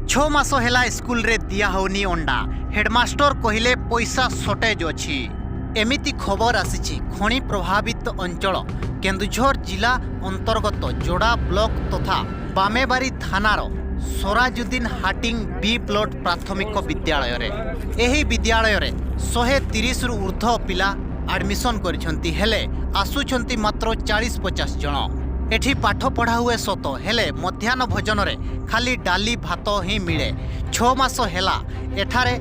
छो मास हेला स्कूल रे दिया होनी अंडा हेडमास्टर कहिले पैसा शॉर्टेज अछि। एमिति खबर आसीछि खनि प्रभावित अंचल केन्दुझर जिला अंतर्गत जोड़ा ब्लॉक तथा बामेबारी थानार सराजुद्दीन हाटिंग बी प्लॉट प्राथमिक विद्यालय रे। एही विद्यालय रे 130 रु ऊर्ध्व पिला एडमिशन करिसंती हेले आसुछंती मात्र 40-50 जण। एठी पाठ पढ़ा हुए सत हेले मध्याह्न भोजन रे खाली डाली भात ही मिले। 6 मास हेला एठारे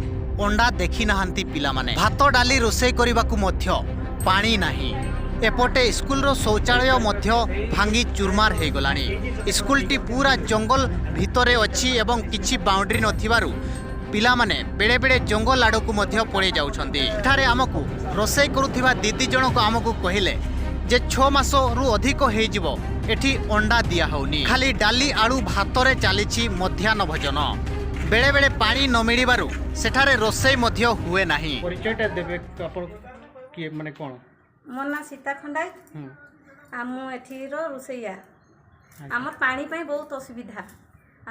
अंडा देखि नाहंती पिला माने। भात डाली रोषेई करिबाकू मध्य पानी नाही। एपटे स्कूल रो शौचालय मध्य भांगी चुरमार हे गलानी। स्कूल टी पूरा जंगल भितरे अछि एवं किछि बाउंड्री नथिबारु पिला माने बेले बेले जंगल आड़कू मध्य पड़े जाउछंती। एठारे हमकू रोषेई करुथिबा दीदी जनक हमकू कहिले जे 6 मास रु अधिक हे जिवो एठी अंडा दिया होनी। खाली डाली आलू भात रे चालीछि मध्याह्न भोजन। बेले बेले पानी न मिलिबारु सेठारे रोषेई मध्य हुए नाही। परिचयटा देबे आपण कि माने कोन मो ना सीता खंडाई आम एठीर रोषैया। आम पानी पाई बहुत असुविधा।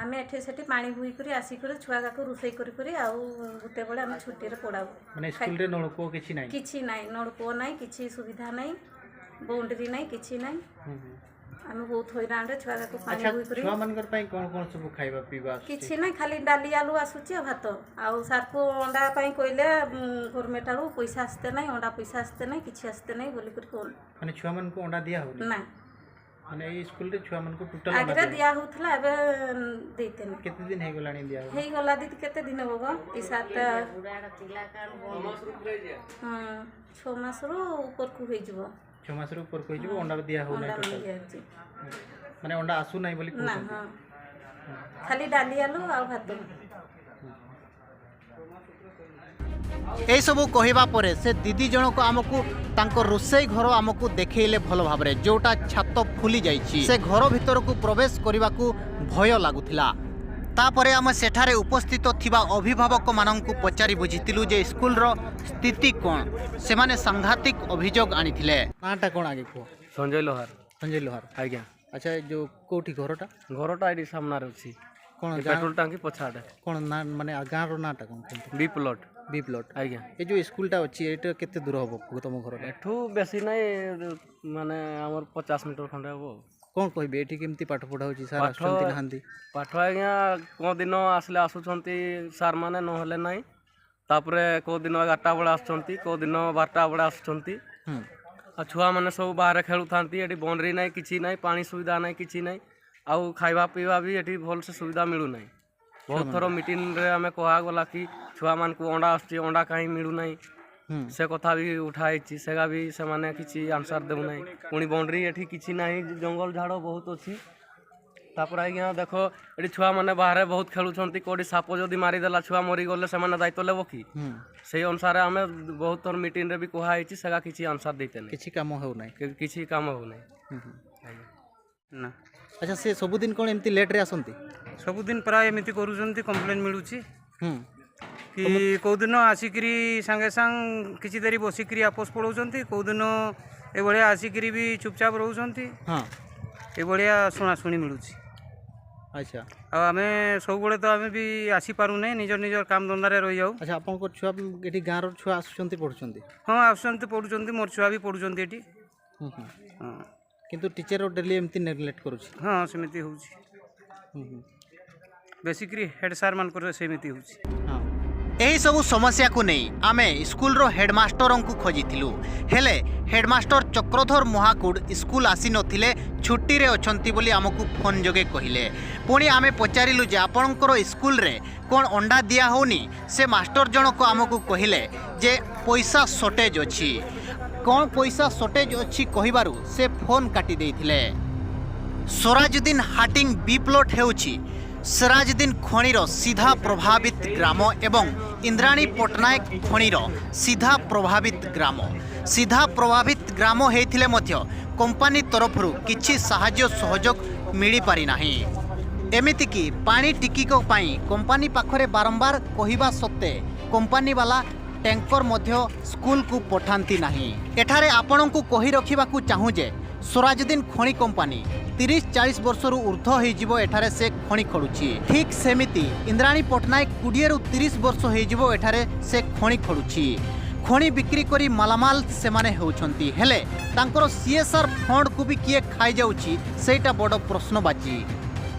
आम एठी सेठी पानी बुही करी आसी करी छुआ गाको रोषेई करी करी आउ गुटे बेले आम छुट्टी रे पड़ाऊ। माने स्कूल रे नळकूप किछि नाही नळकूप नाही किछि सुविधा नाही बाउंड्री नाही किछि नाही। आम बहुत हैरान रे छुआ गाको पानी बुही करी। छुआ मानकर पई कोन कोन सब खाइबा पीबा किछि नाही खाली डाली आलू आसुची भात आउ सारको अंडा पई कइले गवर्नमेंट आरो पैसा आस्ते नाही अंडा पैसा आस्ते नाही किछि आस्ते नाही बोली कर कोन माने छुआ मन को अंडा दिया हो ना। माने ए स्कूल रे छुआ मन को टोटल आगरे दिया होथला एबे देते नहीं। केते दिन हे गलानी दिया हो हेई गला दीदी केते दिन होगो ई सात 6 मास रो ऊपर को होई जबो। 6 मास रो ऊपर को जबो अंडा दिया हो नै टोटल माने अंडा आसु नै बोली ना। हां खाली डाली आलू आ भात। ए सबू कहवा परे से दीदी जनक आमको तांको रोषेई घर आमको देखैले भल भाबरे जोटा छात फुली जाइछि। से घर भितर को प्रवेश करबाकू भय लागुथिला। तापरे आम सेठारे उपस्थित थिबा अभिभावक माननकू पचारि बुझितिलु जे स्कूल रो स्थिति कोन। से माने सांघातिक अभियोग आनिथिले। नाटा कोन आगे को संजय लोहार। संजय लोहार आज्ञा अच्छा जो कोठी घरटा एडी सामना अछि कोन पेट्रोल टांकी पछाडे कोन ना माने गाँ रो नाटा कोन बी प्लॉट आज्ञा। ए जो स्कूलटा अछि एटा केते दूर होबो तुम घर एठू बेसी नै माने हमर 50 मीटर खंडे होबो। कोन कहबे एठी केमती पाठ पढ़ा होछि सर आसुंती नहांती पाठ आज्ञा को दिन आसले आसुछंती सर माने न होले नै। तापरे को दिन 11टा बळे आसुछंती को दिन 12टा बळे आसुछंती। आ छुआ माने सब बाहर खेलु थांती। एठी बाउंड्री नै किछि नै पानी सुविधा नै किछि नै आउ खाइबा पीवा भी एठी भल से सुविधा मिलु नै। बहुत थोर मीटिंग रे हमें कहा गला कि छुआ मान को अंडा आसछि अंडा काहे मिलु नै से कथा भी उठाइछि। सेगा भी से माने किछि आंसर देउ नै। पुनी बाउंड्री एठी किछि नै जंगल झाड़ बहुत अछि। तापर आज्ञा देखो एठी छुआ माने बाहर बहुत खेलु छंती। कोडी साप जदी मारी देला छुआ मरी गले से माने दायित्व लेबो कि सेही अनुसार हमें बहुत थोर मीटिंग रे भी कहा आइछि। सेगा किछि आंसर दैते नै किछि काम हो नै किछि काम हो नै ना। अच्छा से सब दिन कोन एमती लेट रे आसंती सबुदिन प्राय एमती करूछंती कंप्लेन मिलुची कि कौ दिन आसिकरी सांगे सांग किछि देरी बसिकरी आपस पड़ौछंती कौ दिन ए भलिया आसिकरी भी चुपचाप रहउछंती। हां ए भलिया सुना सुनी मिलुची। अच्छा आ हमें सब बळे तो हमें भी आसी पारु नै निजर निजर काम धंदा रे रहि जाऊ। अच्छा आपन को छुआ एठी गाँ रो छुआ आसुछंती पढुछंती हां आसुछंती पढुछंती मोर छुआ भी पढुछंती एठी। हां किंतु टीचर रो डेली एमती नेग्लेक्ट करूची। हां सेमिति होउची बेसिकली हेड सर मान कर सेमिति होउची। हां एही सब समस्या को नहीं आमे स्कूल रो हेडमास्टर को खोजिथिलु हेले हेडमास्टर चक्रधर महाकुड स्कूल आसी नथिले छुट्टी रे अछंती बोली हमकु फोन जोगे कहिले। पुणी आमे पचारिलु जे आपनकर स्कूल रे कोन अंडा दिया होनी। से मास्टर जनक हमकु कहिले जे पैसा शॉर्टेज अछि। कोन पैसा शॉर्टेज अछि कहिबारु से फोन काटी देथिले। सराजुद्दीन हाटिंग बी प्लॉट हेउछि सराजुद्दीन खणीर सीधा प्रभावित ग्राम एवं इंद्राणी पटनायक खणीर सीधा प्रभावित ग्राम। सीधा प्रभावित ग्राम हेथिले मध्य कंपनी तरफरु किछि सहाय्य सहयोग मिली पारि नाही। एमिति कि पानी टिकिक पाई कंपनी पाखरे बारंबार कहिबा सत्ते कंपनी वाला टैंकर मध्य स्कूल को पठांती नाही। एठारे आपनकु कहि रखिबाकू चाहू जे स्वराजुद्दीन खଣି कंपानी 30-40 वर्षरू ऊर्ध्व होइजिबो एठारे से खଣି खडुछि। ठीक सेमिति इंद्राणी पटनायक 20 ରୁ 30 वर्ष होइजिबो एठारे से खଣି खडुछि। खଣି बिक्री करी मालामाल सेमाने होउछंती हेले तांकर सीएसआर फंड को भी किए खाई जाउछि सेटा बड़ प्रश्नबाची।